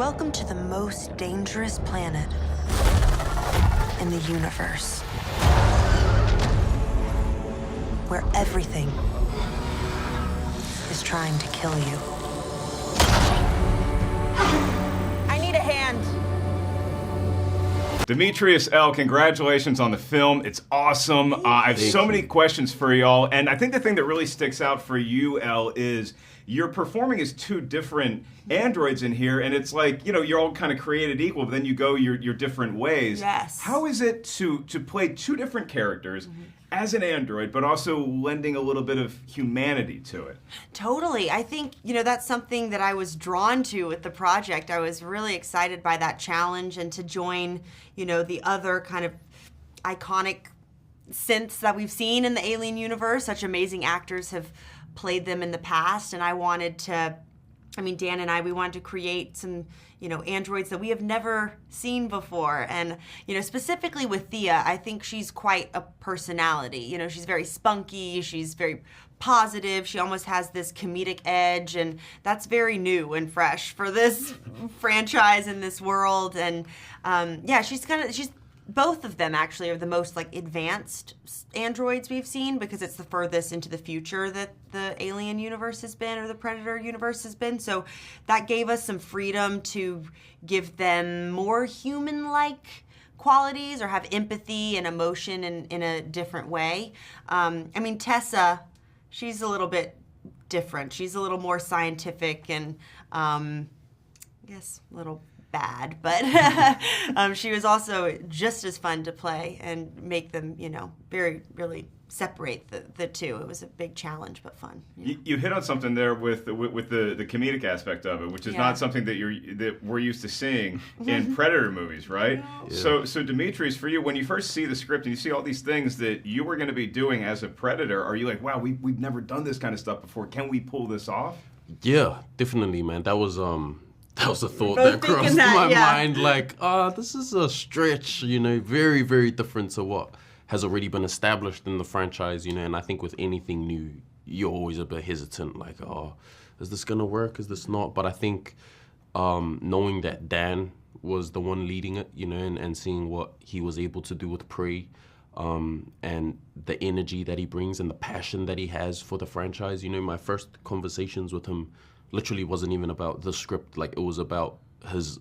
Welcome to the most dangerous planet in the universe, where everything is trying to kill you. I need a hand. Dimitrius, Elle, congratulations on the film. It's awesome. I have so many questions for y'all, and I think the thing that really sticks out for you, Elle, is you're performing as two different androids in here, and it's like, you know, you're all kind of created equal, but then you go your different ways. Yes. How is it to play two different characters as an android, but also lending a little bit of humanity to it? Totally. I think, you know, that's something that I was drawn to with the project. I was really excited by that challenge and to join, you know, the other kind of iconic synths that we've seen in the Alien universe. Such amazing actors have played them in the past, and I wanted to, I mean, Dan and I, we wanted to create some, you know, androids that we have never seen before. And, you know, specifically with Thia, I think she's quite a personality. You know, she's very spunky, she's very positive, she almost has this comedic edge, and that's very new and fresh for this franchise and this world. And yeah, she's both of them actually are the most like advanced androids we've seen, because it's the furthest into the future that the Alien universe has been, or the Predator universe has been. So that gave us some freedom to give them more human-like qualities, or have empathy and emotion in a different way. I mean, Tessa, she's a little bit different. She's a little more scientific and I guess a little bad, but she was also just as fun to play and make them, you know, really separate the two. It was a big challenge, but fun. You hit on something there with the comedic aspect of it, which is not something that we're used to seeing in Predator movies, right? Yeah. So Dimitrius, for you, when you first see the script and you see all these things that you were going to be doing as a Predator, are you like, wow, we've never done this kind of stuff before? Can we pull this off? Yeah, definitely, man. That was a thought that crossed my mind. Like, this is a stretch, you know, very, very different to what has already been established in the franchise, you know. And I think with anything new, you're always a bit hesitant, like, oh, is this gonna work? Is this not? But I think knowing that Dan was the one leading it, you know, and seeing what he was able to do with Prey, and the energy that he brings and the passion that he has for the franchise, you know, my first conversations with him literally wasn't even about the script. Like, it was about his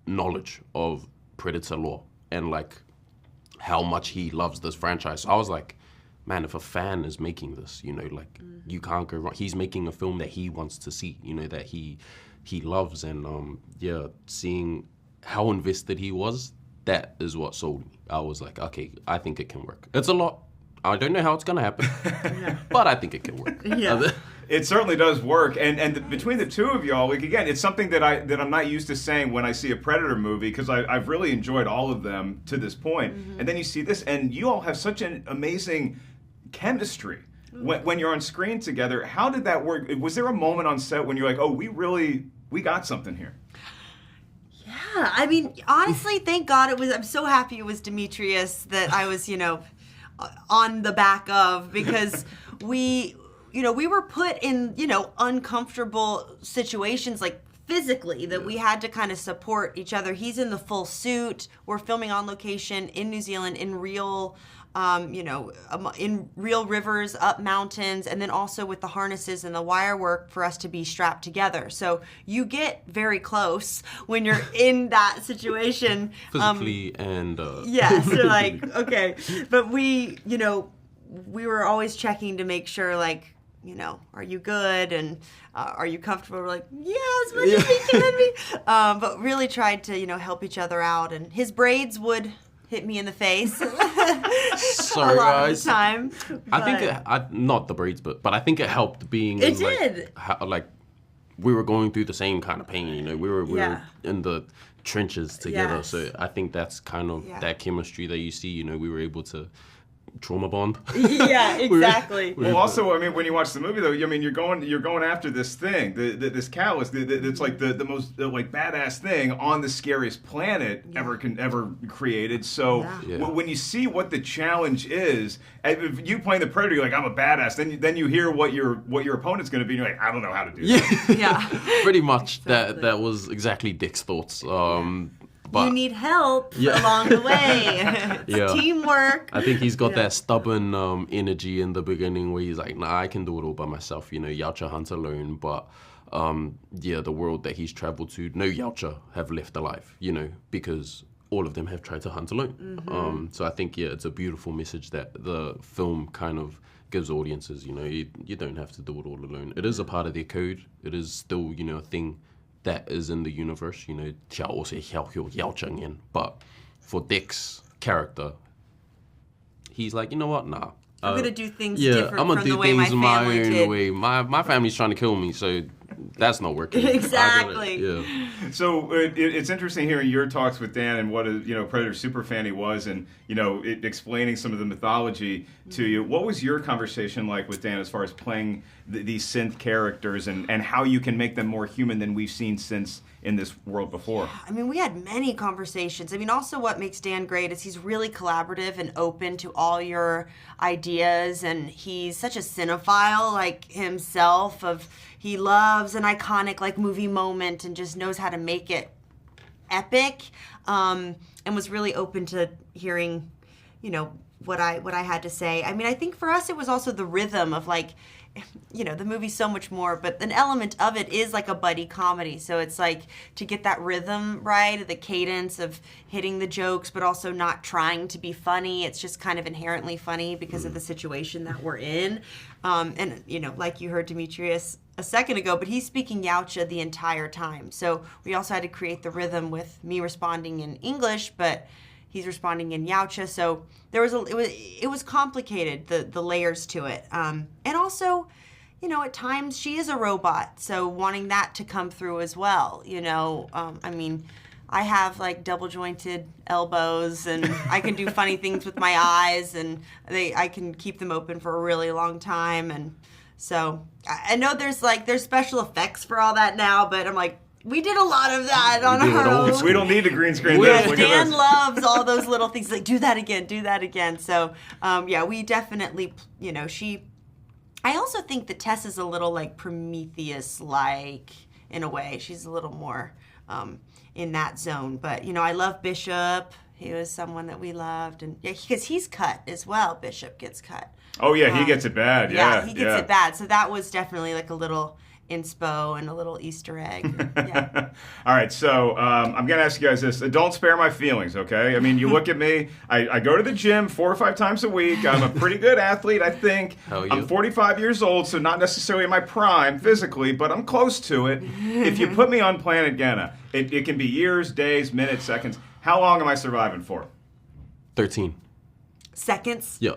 knowledge of Predator lore and like how much he loves this franchise. So I was like, man, if a fan is making this, you know, like you can't go wrong. He's making a film that he wants to see, you know, that he loves. And yeah, seeing how invested he was, that is what sold me. I was like, okay, I think it can work. It's a lot. I don't know how it's gonna happen, but I think it can work. Yeah. It certainly does work, and between the two of y'all, like, again, it's something that I'm not used to saying when I see a Predator movie, because I've really enjoyed all of them to this point. And then you see this, and you all have such an amazing chemistry when you're on screen together. How did that work? Was there a moment on set when you're like, oh, we got something here? Yeah, I mean, honestly, thank God I'm so happy it was Dimitrius that I was, you know, on the back of, because we were put in, you know, uncomfortable situations, like physically, that we had to kind of support each other. He's in the full suit. We're filming on location in New Zealand in real, in real rivers, up mountains, and then also with the harnesses and the wire work for us to be strapped together. So you get very close when you're in that situation. Physically and... Yes, so like, okay. But we were always checking to make sure, like, you know, are you good? And are you comfortable? We're like, yeah, as much as we can be. But really tried to, you know, help each other out. And his braids would hit me in the face Sorry, a lot guys. of the time. I think not the braids, but I think it helped being It in, did. like we were going through the same kind of pain, you know. We were in the trenches together. Yes. So I think that's kind of that chemistry that you see, you know. We were able to trauma bond. Yeah, exactly. Well, also, I mean, when you watch the movie, though, I mean, you're going after this thing, this catalyst. It's like the most like badass thing on the scariest planet ever created. So when you see what the challenge is, if you playing the Predator, you're like, I'm a badass. Then you hear what your opponent's going to be, and you're like, I don't know how to do that. Yeah. Pretty much. Exactly. That was exactly Dick's thoughts. But you need help along the way. It's teamwork. I think he's got that stubborn energy in the beginning where he's like, nah, I can do it all by myself. You know, Yautja hunts alone. But the world that he's traveled to, no Yautja have left alive, you know, because all of them have tried to hunt alone. So I think, it's a beautiful message that the film kind of gives audiences. You know, you don't have to do it all alone. It is a part of their code. It is still, you know, a thing that is in the universe, you know, but for Dick's character, he's like, you know what, nah. I'm going to do things different I'm gonna from do the way my things my family own did. way. My family's trying to kill me, so that's not working. Exactly. So it's interesting hearing your talks with Dan and what a Predator superfan he was, and explaining some of the mythology to you. What was your conversation like with Dan as far as playing these synth characters and how you can make them more human than we've seen since in this world before? I mean, we had many conversations. I mean, also what makes Dan great is he's really collaborative and open to all your ideas, and he's such a cinephile like himself. He loves an iconic like movie moment and just knows how to make it epic, and was really open to hearing, what I had to say. I mean, I think for us it was also the rhythm of like, the movie's so much more, but an element of it is like a buddy comedy. So it's like to get that rhythm right, the cadence of hitting the jokes, but also not trying to be funny. It's just kind of inherently funny because of the situation that we're in. And, like you heard Dimitrius a second ago, but he's speaking Yautja the entire time. So we also had to create the rhythm with me responding in English, but he's responding in Yautja, so it was complicated, the layers to it, and also, at times she is a robot, so wanting that to come through as well. I mean, I have like double jointed elbows, and I can do funny things with my eyes, and I can keep them open for a really long time, and so I know there's special effects for all that now, but I'm like, we did a lot of that on our own. We don't need a green screen. Dan loves all those little things. Like, do that again. So, we definitely, I also think that Tess is a little like Prometheus-like in a way. She's a little more in that zone. But, I love Bishop. He was someone that we loved. And because he's cut as well. Bishop gets cut. Oh, yeah, he gets it bad. Yeah, he gets it bad. So that was definitely like a little inspo and a little Easter egg. Yeah. All right, so I'm going to ask you guys this. Don't spare my feelings, okay? I mean, you look at me. I go to the gym 4 or 5 times a week. I'm a pretty good athlete, I think. I'm 45 years old, so not necessarily in my prime physically, but I'm close to it. If you put me on planet Genna, it can be years, days, minutes, seconds. How long am I surviving for? 13. Seconds? Yeah.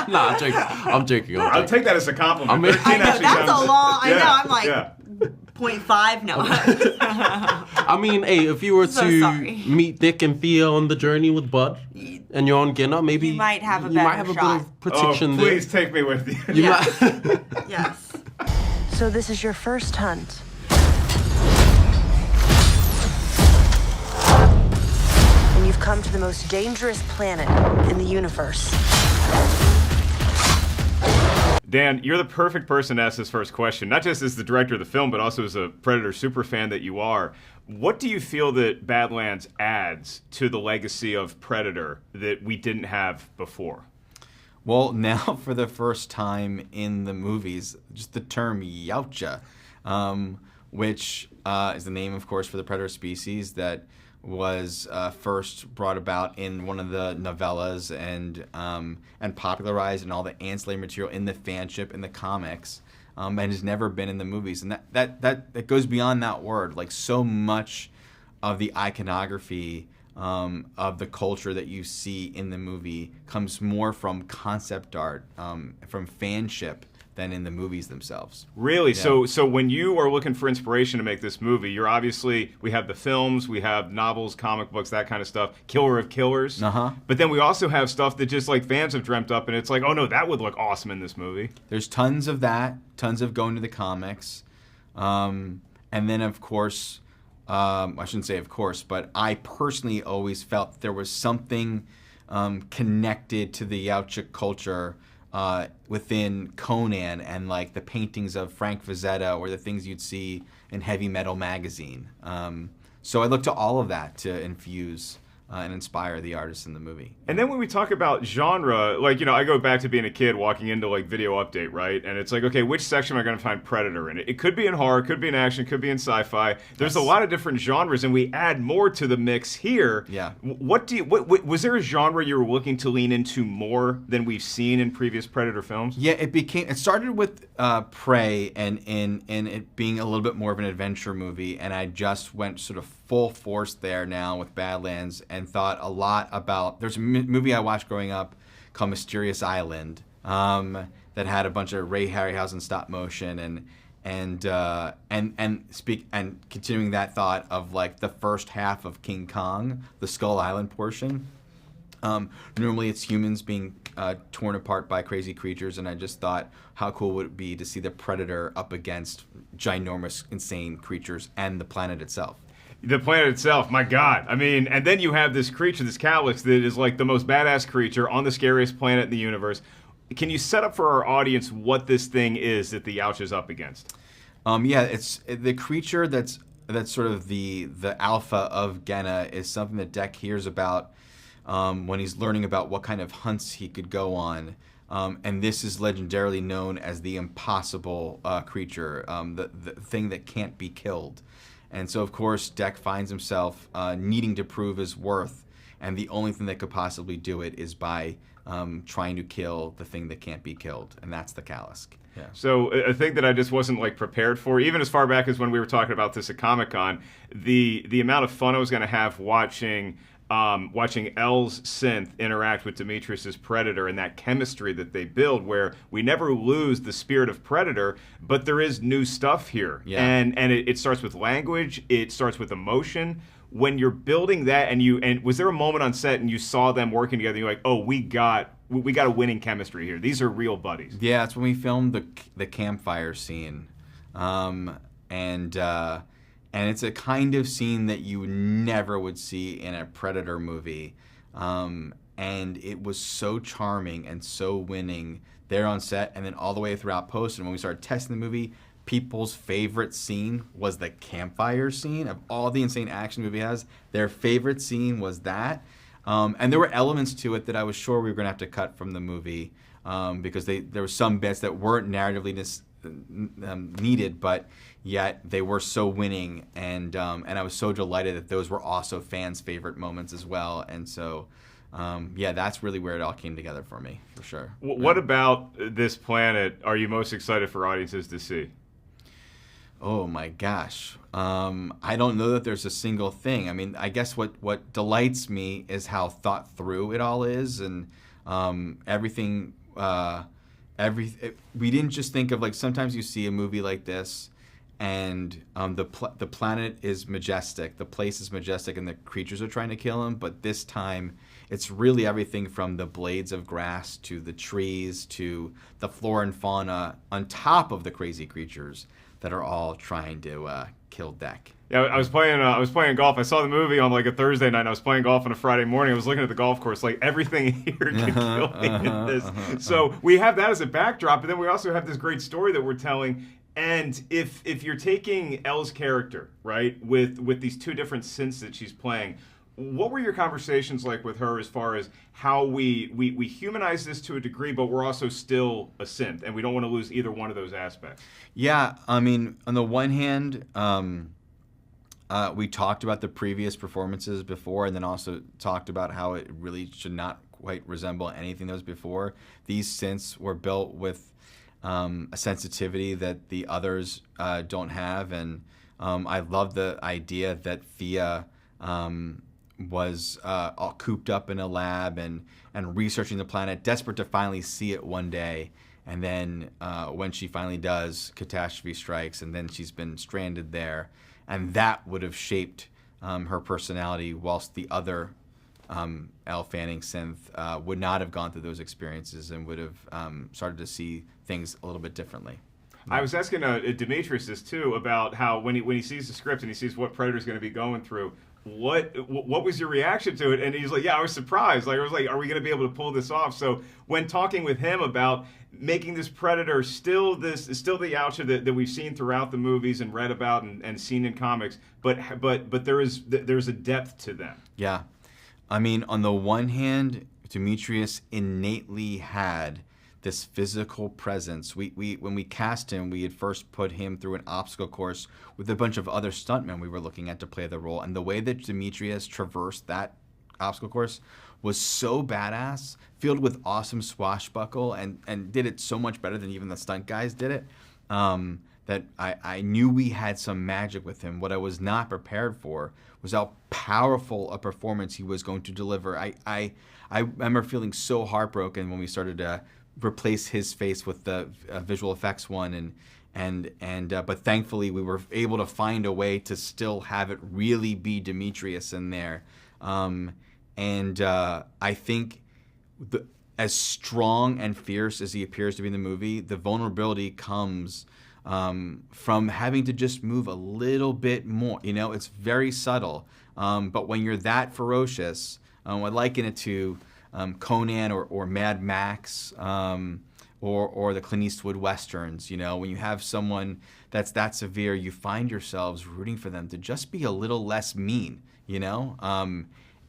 Nah, I'm joking. I'll take that as a compliment. I know, 13 actually that's sounds, a long, I know, I'm like, yeah. 0.5, no. I mean, hey, if you were to meet Dick and Thea on the journey with Bud, and you're on Genna, maybe you might have a bit shot. of protection there. Please take me with you. Yes. So this is your first hunt. And you've come to the most dangerous planet in the universe. Dan, you're the perfect person to ask this first question, not just as the director of the film, but also as a Predator superfan that you are. What do you feel that Badlands adds to the legacy of Predator that we didn't have before? Well, now for the first time in the movies, just the term Yautja, which is the name, of course, for the Predator species that was first brought about in one of the novellas and popularized in all the ancillary material in the fanship, in the comics, and has never been in the movies. And that goes beyond that word. Like, so much of the iconography of the culture that you see in the movie comes more from concept art, from fanship, than in the movies themselves. Really? Yeah. So when you are looking for inspiration to make this movie, you're obviously, we have the films, we have novels, comic books, that kind of stuff, Killer of Killers. Uh-huh. But then we also have stuff that just like fans have dreamt up, and it's like, oh no, that would look awesome in this movie. There's tons of that, tons of going to the comics. And then, of course, I shouldn't say of course, but I personally always felt there was something connected to the Yautja culture within Conan and like the paintings of Frank Frazetta or the things you'd see in Heavy Metal magazine. So I look to all of that to infuse and inspire the artists in the movie. And then when we talk about genre, like, you know, I go back to being a kid walking into like Video Update, right? And it's like, okay, which section am I going to find Predator in? It could be in horror, could be in action, could be in sci-fi. There's a lot of different genres, and we add more to the mix here. Yeah. What was there a genre you were looking to lean into more than we've seen in previous Predator films? Yeah, it started with Prey and it being a little bit more of an adventure movie, and I just went sort of full force there now with Badlands and thought a lot about, there's a movie I watched growing up called Mysterious Island that had a bunch of Ray Harryhausen stop motion and continuing that thought of like the first half of King Kong, the Skull Island portion. Normally it's humans being torn apart by crazy creatures, and I just thought how cool would it be to see the Predator up against ginormous, insane creatures and the planet itself. The planet itself, my God. I mean, and then you have this creature, this Calyx, that is like the most badass creature on the scariest planet in the universe. Can you set up for our audience what this thing is that the Yautja is up against? Yeah, it's the creature that's sort of the alpha of Genna is something that Dec hears about when he's learning about what kind of hunts he could go on. And this is legendarily known as the impossible creature, the thing that can't be killed. And so, of course, Dec finds himself needing to prove his worth, and the only thing that could possibly do it is by trying to kill the thing that can't be killed, and that's the Calyx. Yeah. So a thing that I just wasn't like prepared for, even as far back as when we were talking about this at Comic-Con, the amount of fun I was going to have watching Elle's synth interact with Dimitrius' Predator and that chemistry that they build, where we never lose the spirit of Predator, but there is new stuff here. Yeah. And it starts with language, it starts with emotion. When you're building that, and was there a moment on set and you saw them working together, and you're like, oh, we got a winning chemistry here. These are real buddies. Yeah, it's when we filmed the campfire scene. And it's a kind of scene that you never would see in a Predator movie. And it was so charming and so winning there on set and then all the way throughout post. And when we started testing the movie, people's favorite scene was the campfire scene. Of all the insane action the movie has, their favorite scene was that. And there were elements to it that I was sure we were going to have to cut from the movie because there were some bits that weren't narratively needed, but yet they were so winning, and I was so delighted that those were also fans' favorite moments as well. And so, yeah, that's really where it all came together for me, for sure. What about this planet are you most excited for audiences to see? Oh my gosh. I don't know that there's a single thing. I mean, I guess what delights me is how thought through it all is, and everything. We didn't just think of, like, sometimes you see a movie like this and the planet is majestic, the place is majestic, and the creatures are trying to kill him. But this time, it's really everything from the blades of grass to the trees to the flora and fauna on top of the crazy creatures that are all trying to kill Dec. Yeah, I was playing golf. I saw the movie on like a Thursday night. And I was playing golf on a Friday morning. I was looking at the golf course. Like, everything here could kill me in this. So we have that as a backdrop, but then we also have this great story that we're telling. And if you're taking Elle's character, right, with these two different synths that she's playing, what were your conversations like with her as far as how we humanize this to a degree, but we're also still a synth, and we don't want to lose either one of those aspects? Yeah, I mean, on the one hand, we talked about the previous performances before, and then also talked about how it really should not quite resemble anything that was before. These synths were built with a sensitivity that the others don't have, and I love the idea that Thia was all cooped up in a lab and researching the planet, desperate to finally see it one day. And then when she finally does, catastrophe strikes, and then she's been stranded there. And that would have shaped her personality, whilst the other Elle Fanning synth would not have gone through those experiences and would have started to see things a little bit differently. I was asking Dimitrius this too about how when he sees the script and he sees what Predator's going to be going through, what was your reaction to it? And he's like, yeah, I was surprised. Like, I was like, are we going to be able to pull this off? So when talking with him about making this Predator still the Yautja that we've seen throughout the movies and read about and seen in comics, but there's a depth to them. Yeah, I mean, on the one hand, Dimitrius innately had this physical presence. We when we cast him, we had first put him through an obstacle course with a bunch of other stuntmen we were looking at to play the role. And the way that Dimitrius traversed that obstacle course was so badass, filled with awesome swashbuckle, and did it so much better than even the stunt guys did it, that I knew we had some magic with him. What I was not prepared for was how powerful a performance he was going to deliver. I remember feeling so heartbroken when we started to replace his face with the visual effects one, but thankfully we were able to find a way to still have it really be Dimitrius in there, I think as strong and fierce as he appears to be in the movie, the vulnerability comes from having to just move a little bit more. It's very subtle, but when you're that ferocious, I liken it to Conan or Mad Max, or the Clint Eastwood westerns. When you have someone that's that severe, you find yourselves rooting for them to just be a little less mean.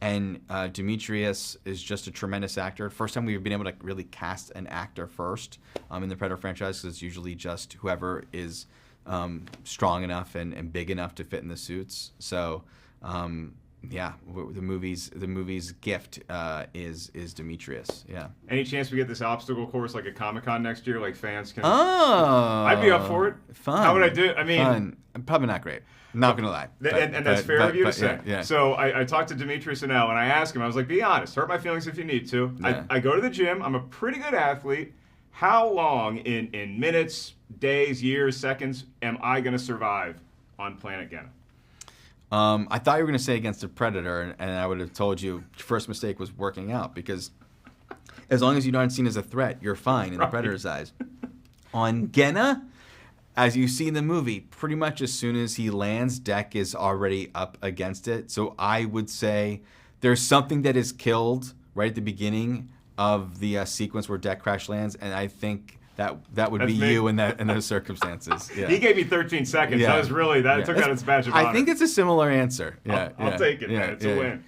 And Dimitrius is just a tremendous actor. First time we've been able to really cast an actor first in the Predator franchise, because it's usually just whoever is strong enough and big enough to fit in the suits. So. Yeah, the movie's gift is Dimitrius. Yeah. Any chance we get this obstacle course like a Comic-Con next year, like fans can? Oh, I'd be up for it. Fun. How would I do? I mean, fun. Probably not great. Not gonna lie. And that's fair of you to say. Yeah. So I talked to Dimitrius and Elle, and I asked him. I was like, "Be honest. Hurt my feelings if you need to. Yeah. I go to the gym. I'm a pretty good athlete. How long in minutes, days, years, seconds am I gonna survive on planet Genna?" I thought you were going to say against a Predator, and I would have told you your first mistake was working out, because as long as you aren't seen as a threat, you're fine in the Predator's eyes. On Genna, as you see in the movie, pretty much as soon as he lands, Deck is already up against it. So I would say there's something that is killed right at the beginning of the sequence where Deck crash lands, and I think that would be you in those circumstances. Yeah. He gave me 13 seconds. Yeah. That took out its badge of honor. I think it's a similar answer. Yeah, I'll take it, man. It's a win.